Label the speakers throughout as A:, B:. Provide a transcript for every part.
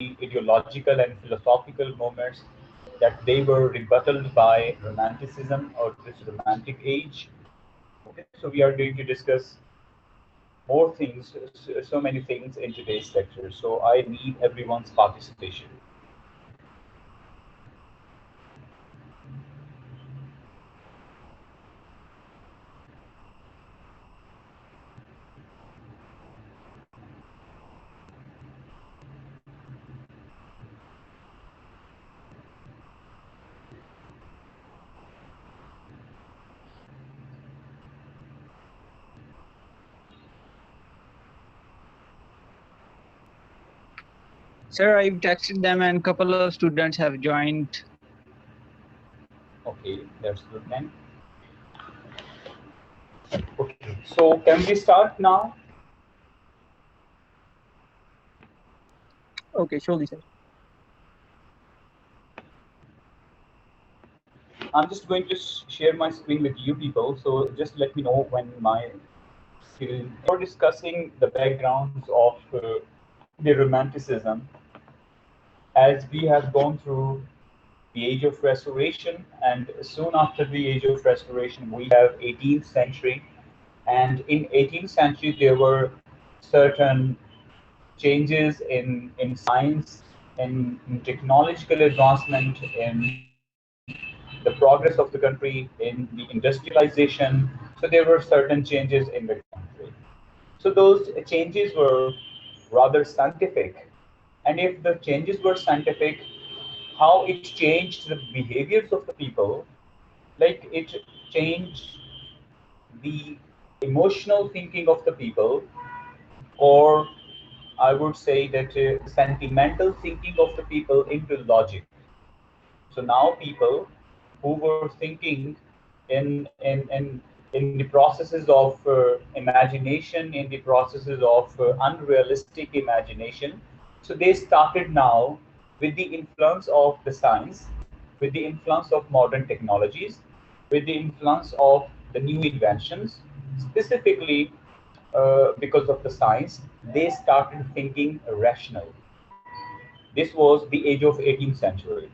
A: ideological and philosophical moments, that they were rebutted by romanticism or this romantic age. Okay, so we are going to discuss more things, so many things in today's lecture. So I need everyone's participation.
B: Sir, I've texted them and a couple of students have joined.
A: Okay, that's good then. Okay, so can we start now?
B: Okay, surely, sir.
A: I'm just going to share my screen with you people. So just let me know when my screen. We're discussing the backgrounds of the Romanticism as we have gone through the Age of Restoration, and soon after the Age of Restoration, we have 18th century, and in 18th century there were certain changes in science, in technological advancement, in the progress of the country, in the industrialization. So there were certain changes in the country. So those changes were rather scientific. And if the changes were scientific, how it changed the behaviors of the people, like it changed the emotional thinking of the people, or I would say that sentimental thinking of the people into logic. So now people who were thinking in the processes of imagination, in the processes of unrealistic imagination, so they started now with the influence of the science, with the influence of modern technologies, with the influence of the new inventions, specifically because of the science, they started thinking rational. This was the age of 18th century.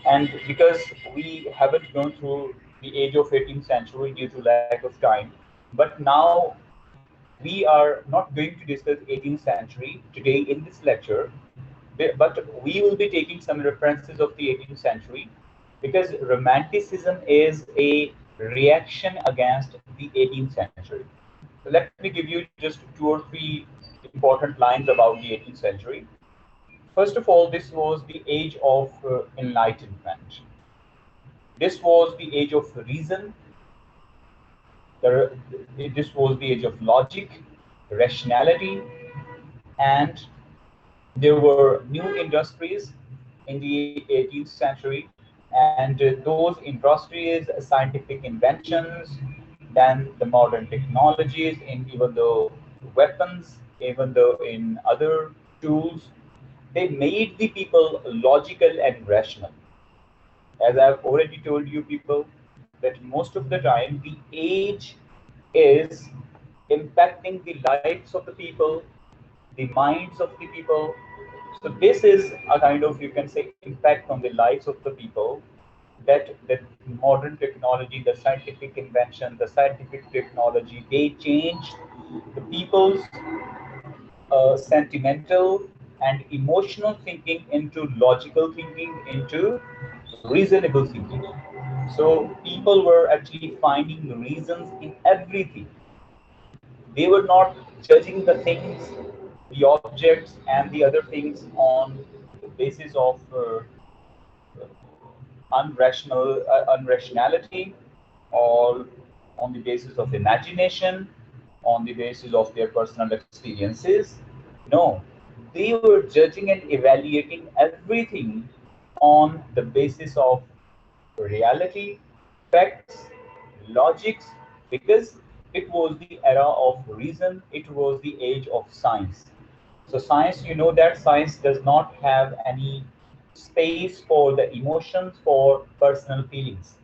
A: And because we haven't gone through the age of 18th century due to lack of time, but now we are not going to discuss 18th century today in this lecture, but we will be taking some references of the 18th century because romanticism is a reaction against the 18th century. So let me give you just two or three important lines about the 18th century. First of all, this was the age of enlightenment. This was the age of reason. This was the age of logic, rationality, and there were new industries in the 18th century, and those industries, scientific inventions, then the modern technologies, in even though weapons, even though in other tools, they made the people logical and rational. As I've already told you people, that most of the time the age is impacting the lives of the people, the minds of the people. So this is a kind of, you can say, impact on the lives of the people, that modern technology, the scientific invention, the scientific technology, they changed the people's sentimental and emotional thinking into logical thinking, into reasonable thinking. So people were actually finding reasons in everything. They were not judging the things, the objects, and the other things on the basis of unrationality, or on the basis of imagination, on the basis of their personal experiences. No, they were judging and evaluating everything on the basis of reality, facts, logics, because it was the era of reason, it was the age of science. So, science, you know that science does not have any space for the emotions, for personal feelings.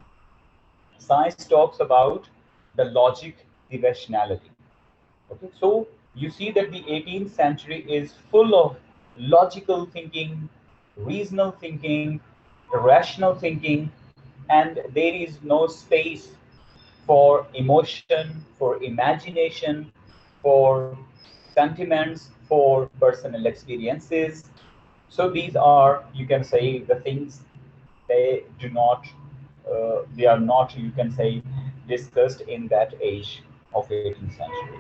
A: Science talks about the logic, the rationality. Okay, so you see that the 18th century is full of logical thinking, reasonable thinking, rational thinking, and there is no space for emotion, for imagination, for sentiments, for personal experiences. So these are, you can say, the things they do not, they are not, you can say, discussed in that age of 18th century.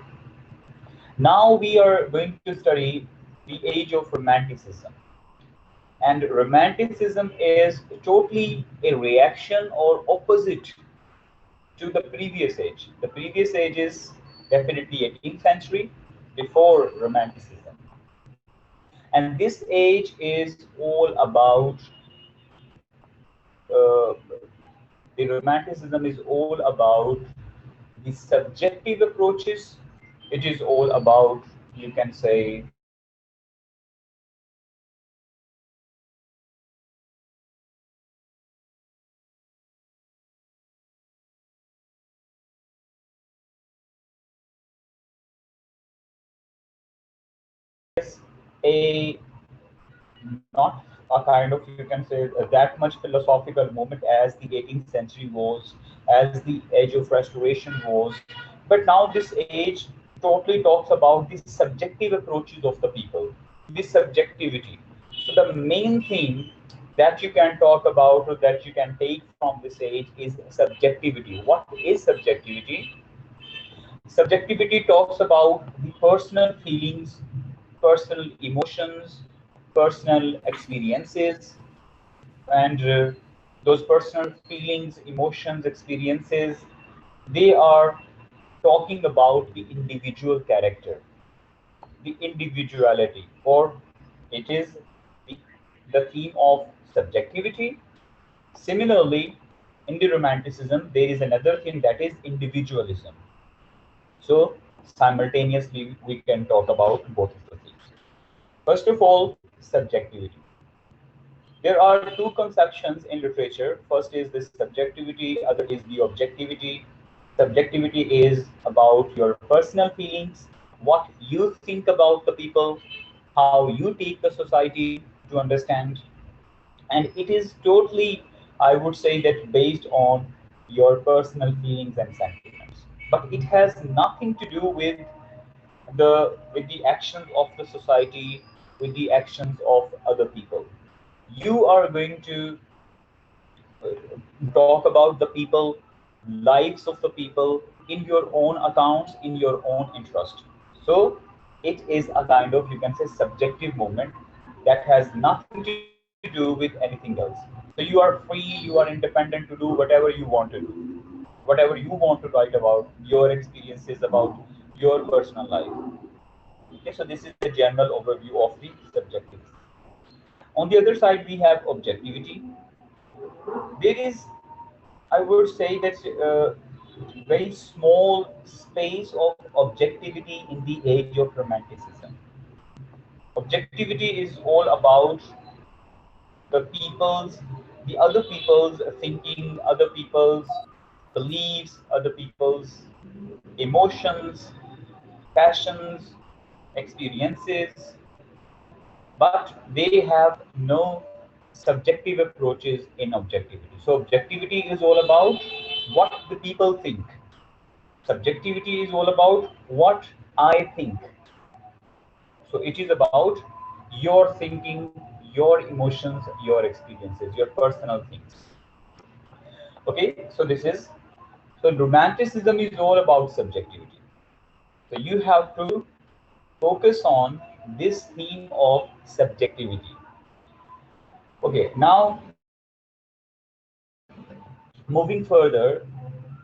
A: Now we are going to study the age of Romanticism. And Romanticism is totally a reaction or opposite to the previous age. The previous age is definitely 18th century before Romanticism. And this age is all about uh, the Romanticism is all about the subjective approaches. It is all about, you can say, a not a kind of, you can say, that much philosophical moment as the 18th century was, as the age of restoration was. But now this age totally talks about the subjective approaches of the people, the subjectivity. So the main thing that you can talk about or that you can take from this age is subjectivity. What is subjectivity? Subjectivity talks about the personal feelings, personal emotions, personal experiences, and those personal feelings, emotions, experiences, they are talking about the individual character, the individuality, or it is the, the theme of subjectivity. Similarly, in the Romanticism, there is another thing that is individualism. So simultaneously, we can talk about both of the things. First of all, subjectivity. There are two conceptions in literature. First is the subjectivity, other is the objectivity. Subjectivity is about your personal feelings, what you think about the people, how you take the society to understand. And it is totally, I would say, that based on your personal feelings and sentiments. But it has nothing to do with the actions of the society, with the actions of other people. You are going to talk about the people, lives of the people in your own accounts, in your own interest. So it is a kind of, you can say, subjective moment that has nothing to do with anything else. So you are free, you are independent to do whatever you want to do, whatever you want to write about, your experiences about your personal life. Okay, so this is the general overview of the subjective. On the other side, we have objectivity. There is, I would say, that very small space of objectivity in the age of Romanticism. Objectivity is all about the people's, the other people's thinking, other people's beliefs, other people's emotions, passions, experiences, but they have no subjective approaches in objectivity. So objectivity is all about what the people think. Subjectivity is all about what I think. So it is about your thinking, your emotions, your experiences, your personal things. Okay, so this is, so romanticism is all about subjectivity. So you have to focus on this theme of subjectivity. Okay, now moving further,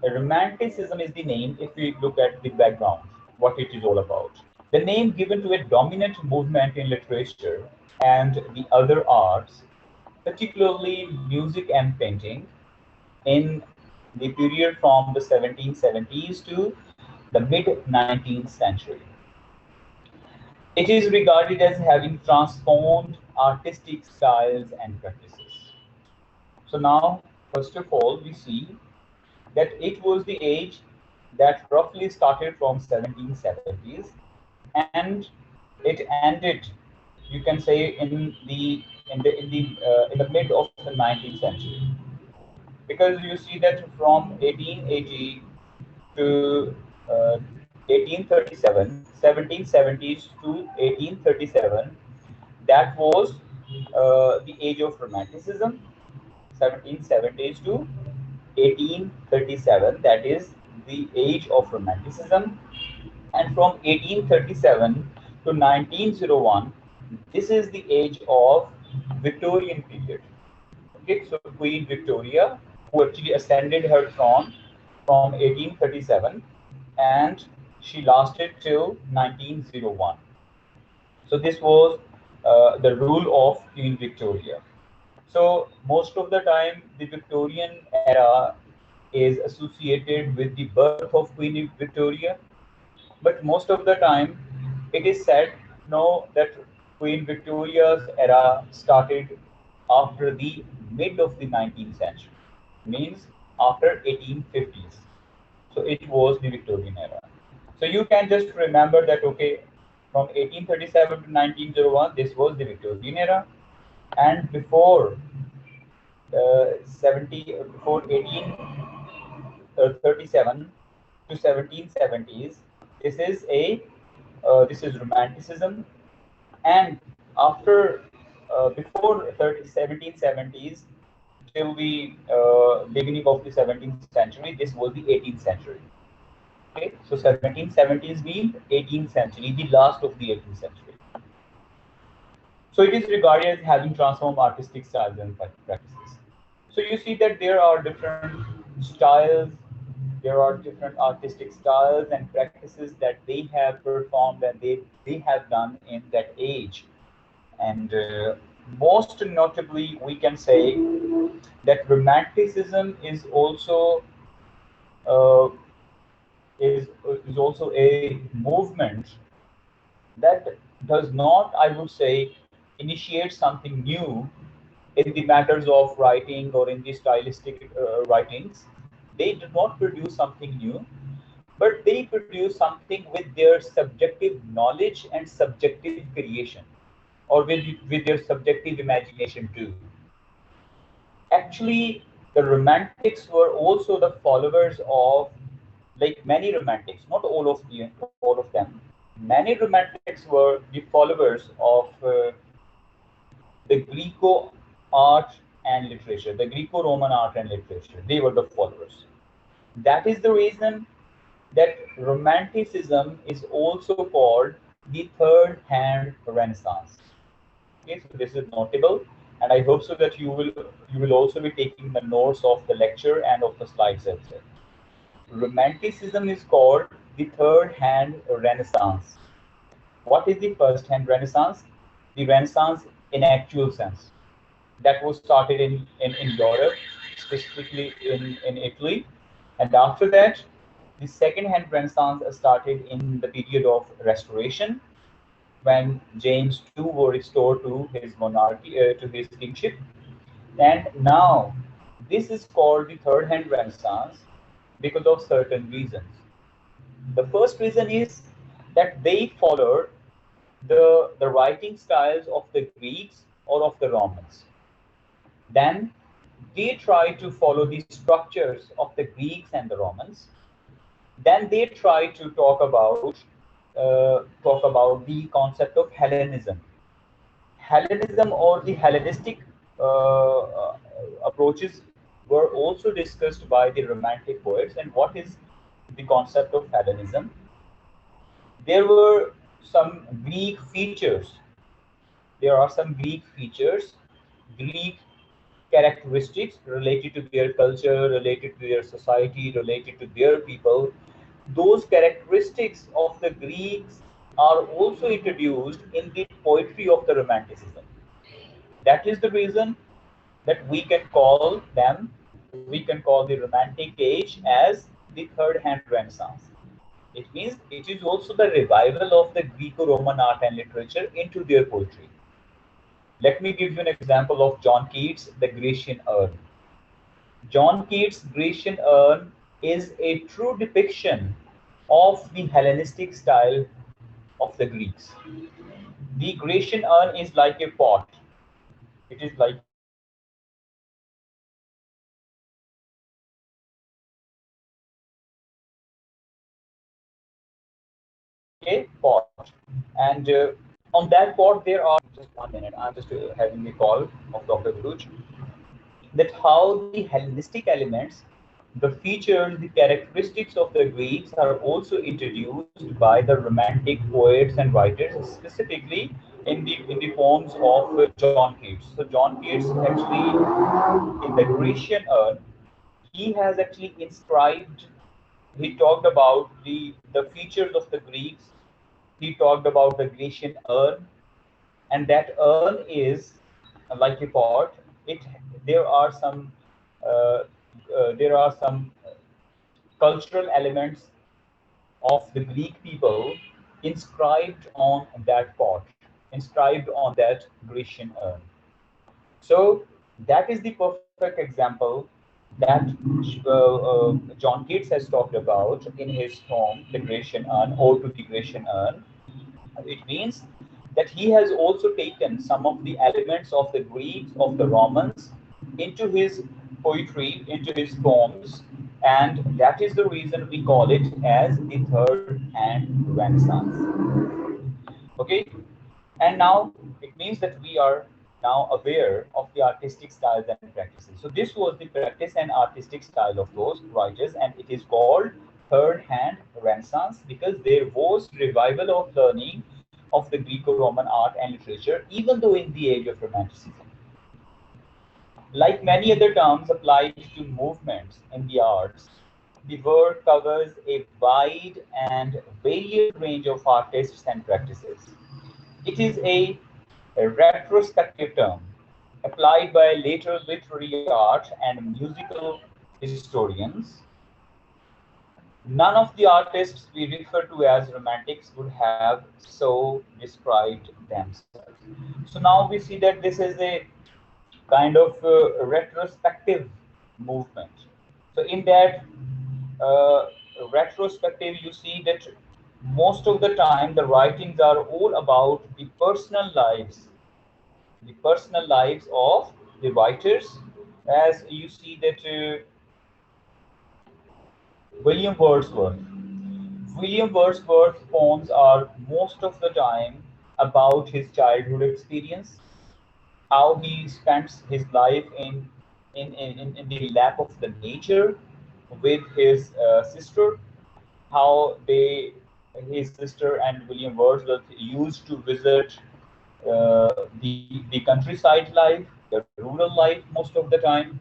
A: romanticism is the name if we look at the background, what it is all about. The name given to a dominant movement in literature and the other arts, particularly music and painting, in the period from the 1770s to the mid 19th century. It is regarded as having transformed artistic styles and practices. So now, first of all, we see that it was the age that roughly started from 1770s and it ended you can say in the mid of the 19th century, because you see that from 1880 to 1837, 1770s to 1837, that was the age of romanticism. 1770s to 1837, that is the age of romanticism. And from 1837 to 1901, this is the age of Victorian period. Okay, so Queen Victoria, who actually ascended her throne from 1837, and she lasted till 1901. So this was the rule of Queen Victoria. So most of the time, the Victorian era is associated with the birth of Queen Victoria, but most of the time, it is said no that Queen Victoria's era started after the mid of the 19th century, means after 1850s. So it was the Victorian era. So you can just remember that okay, from 1837 to 1901, this was the Victorian era, and before before 1837 to 1770s, this is Romanticism, and after before 1770s till the beginning of the 17th century, this was the 18th century. Okay, so 1770s mean 18th century, the last of the 18th century. So it is regarded as having transformed artistic styles and practices. So you see that there are different styles, there are different artistic styles and practices that they have performed and they have done in that age. And most notably, we can say that Romanticism is also uh, is also a movement that does not, I would say, initiate something new in the matters of writing or in the stylistic writings. They do not produce something new, but they produce something with their subjective knowledge and subjective creation, or with their subjective imagination too. Actually, the romantics were also the followers of, like many romantics, not all of them. Many romantics were the followers of the Greco art and literature, the Greco-Roman art and literature. They were the followers. That is the reason that Romanticism is also called the third hand Renaissance. Okay, so this is notable, and I hope so that you will also be taking the notes of the lecture and of the slides as well. Romanticism is called the third hand Renaissance. What is the first hand Renaissance? The Renaissance in actual sense. That was started in Europe, specifically in Italy. And after that, the second hand Renaissance started in the period of Restoration, when James II was restored to his monarchy, to his kingship. And now, this is called the third hand Renaissance because of certain reasons. The first reason is that they followed the writing styles of the Greeks or of the Romans. Then they try to follow the structures of the Greeks and the Romans. Then they try to talk about the concept of Hellenism. Hellenism or the Hellenistic approaches were also discussed by the Romantic poets. And what is the concept of Hellenism? There were some Greek features. There are some Greek features, Greek characteristics related to their culture, related to their society, related to their people. Those characteristics of the Greeks are also introduced in the poetry of the Romanticism. That is the reason that we can call the Romantic age as the third hand Renaissance. It means it is also the revival of the Greco-Roman art and literature into their poetry. Let me give you an example of John Keats' The Grecian Urn. John Keats' Grecian Urn is a true depiction of the Hellenistic style of the Greeks. The Grecian urn is like a pot. It is like a pot, and on that pot there are, just 1 minute, I'm just having a call of Dr. Baruch, that how the Hellenistic elements, the features, the characteristics of the Greeks are also introduced by the Romantic poets and writers, specifically in the poems of John Keats. So John Keats actually, in the Grecian urn, he has actually inscribed. He talked about the features of the Greeks. He talked about the Grecian urn, and that urn is like a pot. It there are some uh, there are some cultural elements of the Greek people inscribed on that pot, inscribed on that Grecian urn. So that is the perfect example that John Keats has talked about in his poem, The Grecian Urn, or to the Grecian Urn. It means that he has also taken some of the elements of the Greeks, of the Romans, into his poetry, into his poems, and that is the reason we call it as the third hand Renaissance. Okay, and now it means that we are now aware of the artistic styles and practices. So this was the practice and artistic style of those writers, and it is called third hand Renaissance because there was revival of learning of the Greco-Roman art and literature, even though in the age of Romanticism. Like many other terms applied to movements in the arts, the word covers a wide and varied range of artists and practices. It is a retrospective term applied by later literary art and musical historians. None of the artists we refer to as romantics would have so described themselves. So now we see that this is a kind of retrospective movement. So in that uh, retrospective, you see that most of the time the writings are all about the personal lives of the writers. As you see that William Wordsworth. William Wordsworth's poems are most of the time about his childhood experience, how he spends his life in the lap of the nature with his sister, how his sister and William Wordsworth used to visit the countryside life, the rural life most of the time.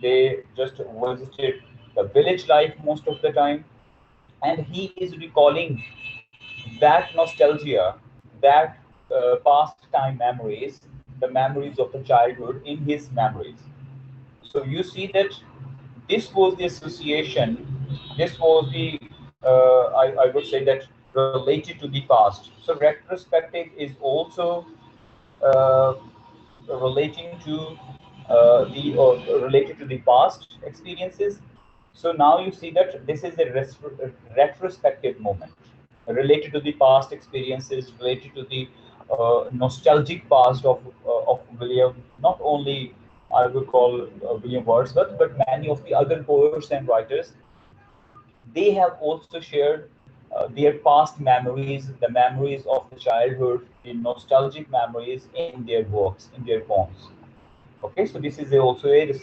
A: They just visited the village life most of the time, and he is recalling that nostalgia, that past time memories, the memories of the childhood in his memories. So you see that this was the association, this was the, I would say that related to the past. So retrospective is also uh, relating to the or related to the past experiences. So now you see that this is a retrospective moment related to the past experiences, related to the nostalgic past of William, not only I would call William Wordsworth, but many of the other poets and writers. They have also shared their past memories, the memories of the childhood, the nostalgic memories in their works, in their poems. Okay, so this is also a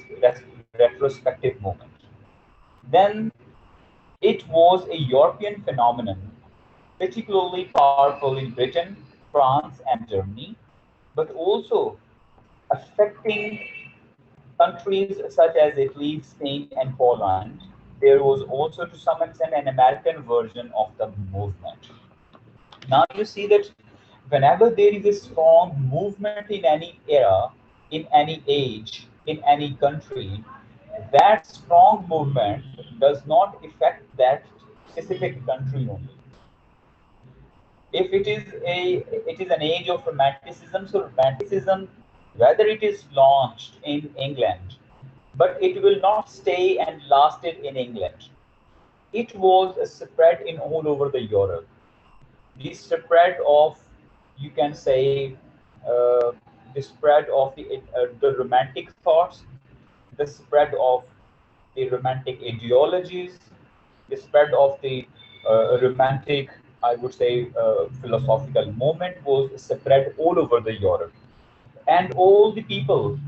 A: retrospective moment. Then it was a European phenomenon, particularly powerful in Britain, France, and Germany, but also affecting countries such as Italy, Spain, and Poland. There was also, to some extent, an American version of the movement. Now you see that whenever there is a strong movement in any era, in any age, in any country, that strong movement does not affect that specific country only. If it is an age of romanticism, so romanticism, whether it is launched in England, but it will not stay and lasted in England. It was spread in all over the Europe. The spread of you can say, the spread of the romantic thoughts, the spread of the romantic ideologies, the spread of the romantic, I would say, philosophical movement was spread all over the Europe, and all the people,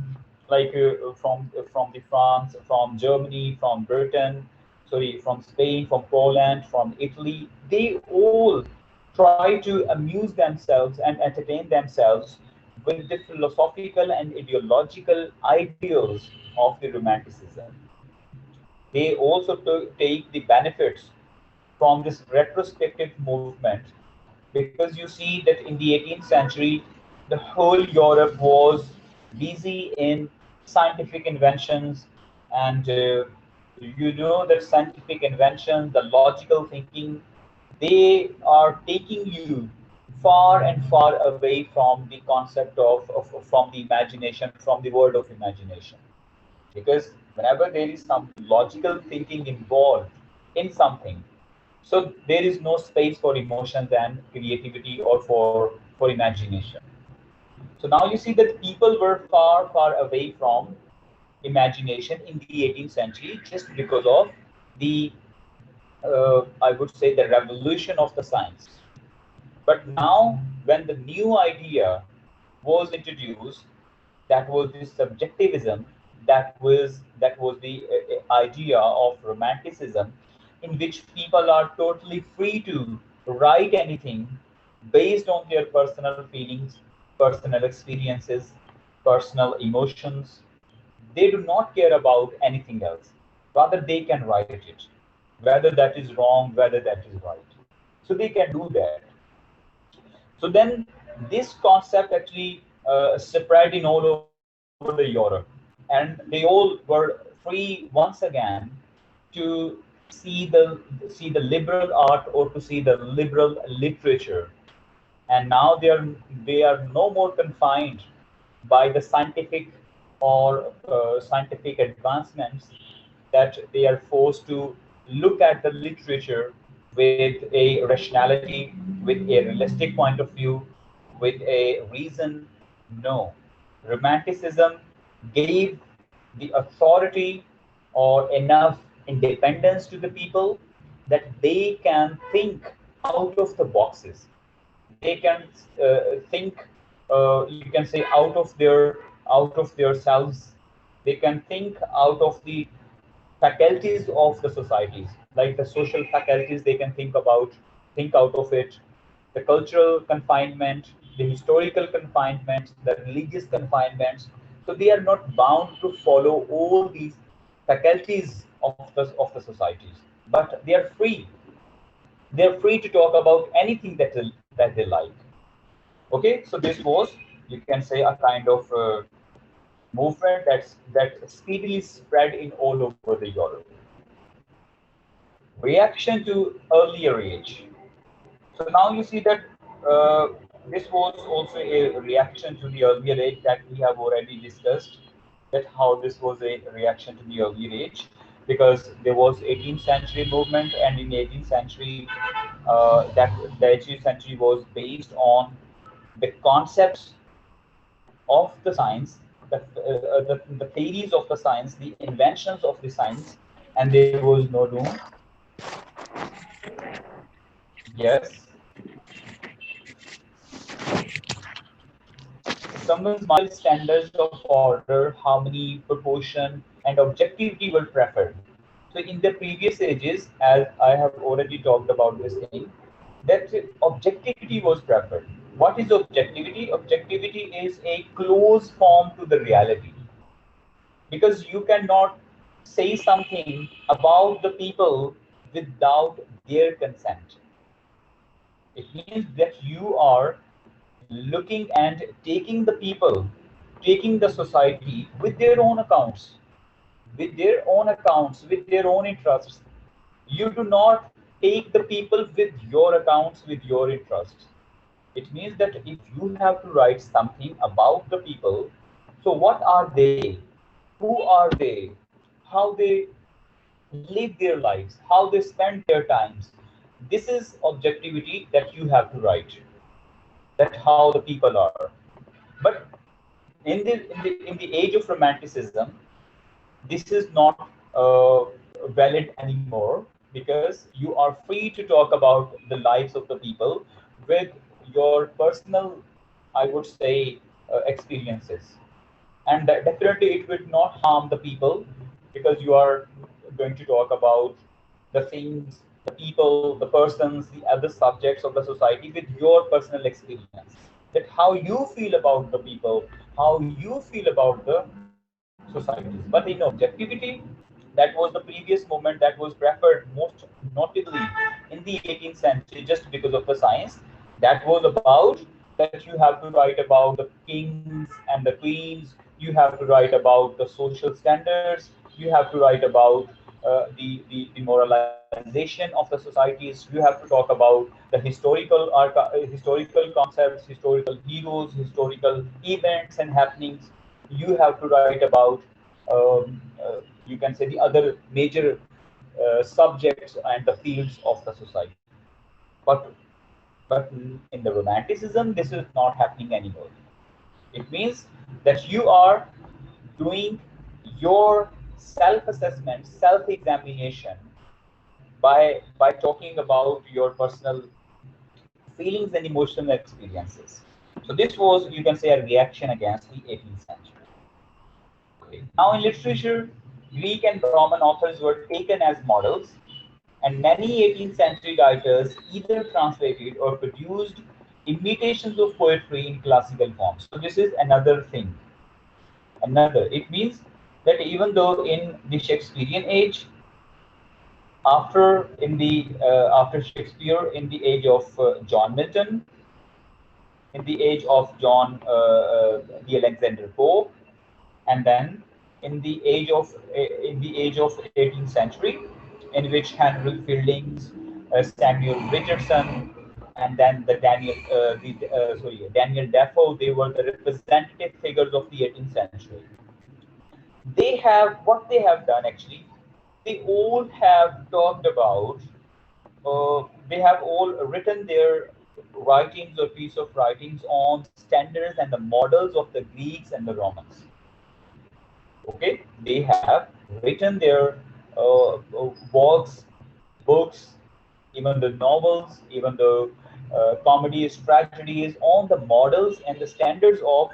A: like from the France, from Germany, from Britain, sorry, from Spain, from Poland, from Italy, they all try to amuse themselves and entertain themselves with the philosophical and ideological ideals of the Romanticism. They also take the benefits from this retrospective movement, because you see that in the 18th century, the whole Europe was busy in scientific inventions, and you know that scientific inventions, the logical thinking, they are taking you far and far away from the concept from the imagination, from the world of imagination. Because whenever there is some logical thinking involved in something, so there is no space for emotions and creativity, or for imagination. So now you see that people were far, far away from imagination in the 18th century, just because of the, I would say, the revolution of the science. But now, when the new idea was introduced, that was the subjectivism, that was the idea of romanticism, in which people are totally free to write anything based on their personal feelings, personal experiences, personal emotions. They do not care about anything else. Rather, they can write it, whether that is wrong, whether that is right. So they can do that. So then this concept actually spread in all over the Europe, and they all were free once again to see the liberal art, or to see the liberal literature. And now they are no more confined by the scientific or scientific advancements, that they are forced to look at the literature with a rationality, with a realistic point of view, with a reason. No. Romanticism gave the authority or enough independence to the people that they can think out of the boxes. They can think, you can say, out of their selves. They can think out of the faculties of the societies, like the social faculties. They can think out of it, the cultural confinement, the historical confinements, the religious confinements. So they are not bound to follow all these faculties of the societies, but they are free to talk about anything that they like. Okay, so this was, you can say, a kind of movement that speedily spread in all over the Europe. Reaction to earlier age. So now you see that uh, this was also a reaction to the earlier age that we have already discussed. That how this was a reaction to the earlier age, because there was 18th century movement, and in 18th century, that the 18th century was based on the concepts of the science, the theories of the science, the inventions of the science, and there was no room. Yes, someone's standards of order, harmony, proportion, and objectivity were preferred. So in the previous ages, as I have already talked about this thing, that objectivity was preferred. What is objectivity? Objectivity is a close form to the reality, because you cannot say something about the people without their consent. It means that you are looking and taking the people, taking the society with their own accounts, with their own interests. You do not take the people with your accounts, with your interests. It means that if you have to write something about the people, so what are they? Who are they? How they live their lives? How they spend their times? This is objectivity that you have to write. that how the people are. But in the age of romanticism, this is not valid anymore, because you are free to talk about the lives of the people with your personal, I would say, experiences. And definitely it will not harm the people, because you are going to talk about the things, the people, the persons, the other subjects of the society with your personal experience. That how you feel about the people, how you feel about the societies. But in objectivity, that was the previous moment that was preferred most notably in the 18th century, just because of the science. That was about that you have to write about the kings and the queens, you have to write about the social standards, you have to write about the moralization of the societies, you have to talk about the historical concepts, historical heroes, historical events and happenings. You have to write about, you can say, the other major subjects and the fields of the society. But in the romanticism, this is not happening anymore. It means that you are doing your self-assessment, self-examination by talking about your personal feelings and emotional experiences. So this was, you can say, a reaction against the 18th century. Okay. Now in literature, Greek and Roman authors were taken as models, and many 18th century writers either translated or produced imitations of poetry in classical form. So this is another thing. Another, it means that even though in the Shakespearean age, after Shakespeare, in the age of John Milton, in the age of the Alexander Pope, and then in the age of 18th century, in which Henry Fieldings, Samuel Richardson, and then Daniel Defoe, they were the representative figures of the 18th century. They have what they have done actually. They all have talked about. They have all written their writings or piece of writings on standards and the models of the Greeks and the Romans. Okay, they have written their works, books, even the novels, even the comedies, tragedies, on the models and the standards of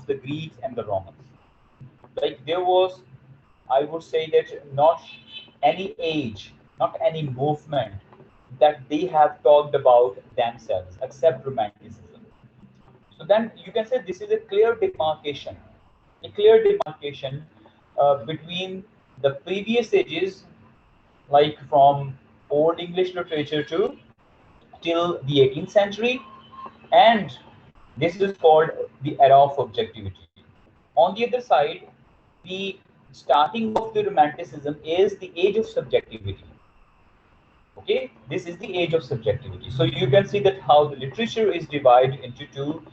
A: the Greeks and the Romans. Like there was, I would say that not any age, not any movement that they have talked about themselves except romanticism. So then you can say this is a clear demarcation between the previous ages, like from Old English literature to till the 18th century, and this is called the era of objectivity. On the other side, the starting of the romanticism is the age of subjectivity. Okay, this is the age of subjectivity. So you can see that how the literature is divided into two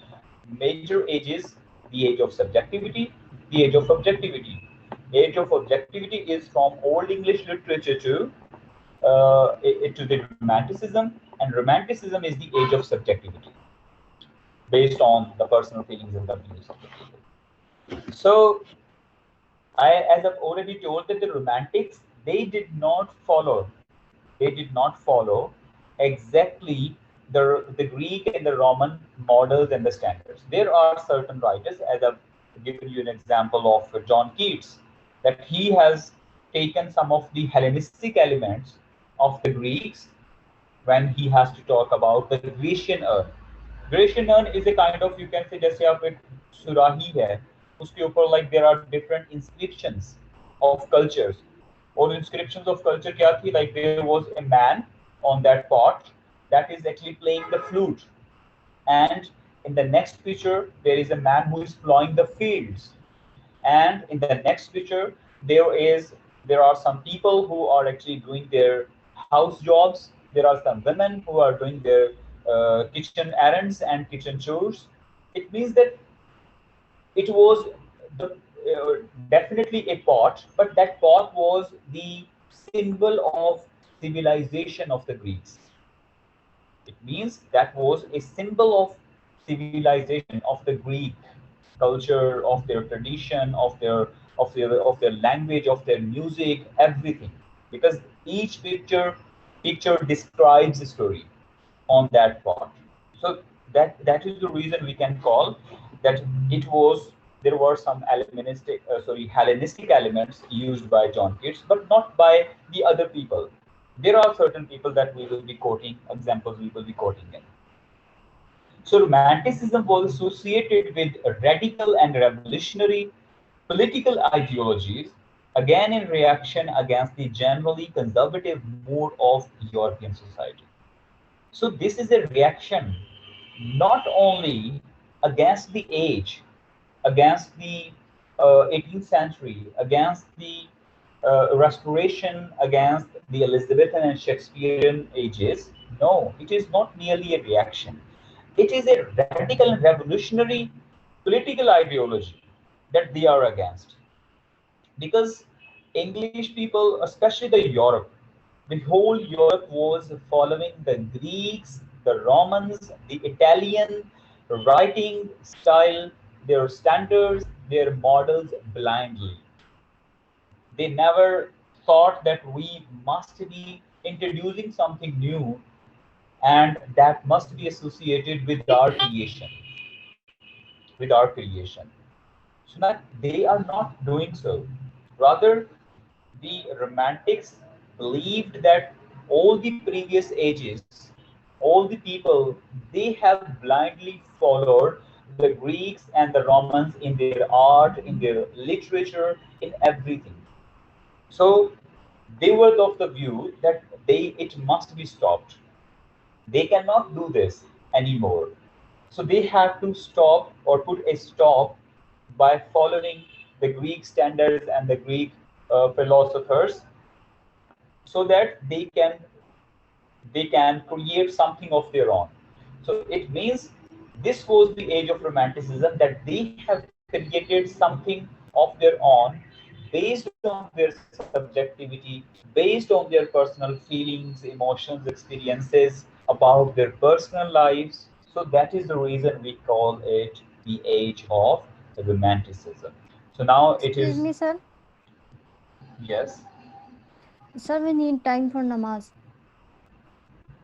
A: major ages: the age of subjectivity, the age of objectivity. Age of objectivity is from Old English literature to the romanticism, and romanticism is the age of subjectivity based on the personal feelings and the views of the people. So as I've already told, that the romantics, they did not follow exactly the Greek and the Roman models and the standards. There are certain writers, as I've given you an example of John Keats, that he has taken some of the Hellenistic elements of the Greeks when he has to talk about the Grecian urn. Grecian urn is a kind of, you can say, जैसे आप एक सुराही है, उसके ऊपर like there are different inscriptions of cultures. Or inscriptions of culture क्या थी? Like there was a man on that pot that is actually playing the flute, and in the next picture there is a man who is plowing the fields, and in the next picture there are some people who are actually doing their house jobs. There are some women who are doing their kitchen errands and kitchen chores. It means that it was the, definitely a pot, but that pot was the symbol of civilization of the Greeks. It means that was a symbol of civilization, of the Greek culture, of their tradition, of their language, of their music, everything. Because each picture describes a story on that part. So that is the reason we can call that it was there were some Hellenistic elements used by John Keats, but not by the other people. There are certain people that we will be quoting, examples we will be quoting in. So Romanticism was associated with radical and revolutionary political ideologies, again in reaction against the generally conservative mood of European society. So this is a reaction not only against the age, against the 18th century, against the Restoration, against the Elizabethan and Shakespearean ages. No, it is not merely a reaction. It is a radical and revolutionary political ideology that they are against. Because English people, especially the whole Europe was following the Greeks, the Romans, the Italian writing style, their standards, their models blindly. They never thought that we must be introducing something new and that must be associated with our creation, with our creation. So that they are not doing so. Rather, the Romantics believed that all the previous ages, all the people, they have blindly followed the Greeks and the Romans in their art, in their literature, in everything. So they were of the view that it must be stopped. They cannot do this anymore. So they have to stop or put a stop by following the Greek standards and the Greek philosophers, so that they can create something of their own. So it means this was the age of Romanticism, that they have created something of their own based on their subjectivity, based on their personal feelings, emotions, experiences about their personal lives. So that is the reason we call it the age of Romanticism. So now it
C: Excuse
A: is,
C: me, sir.
A: yes.
C: Sir, we need time for namaz.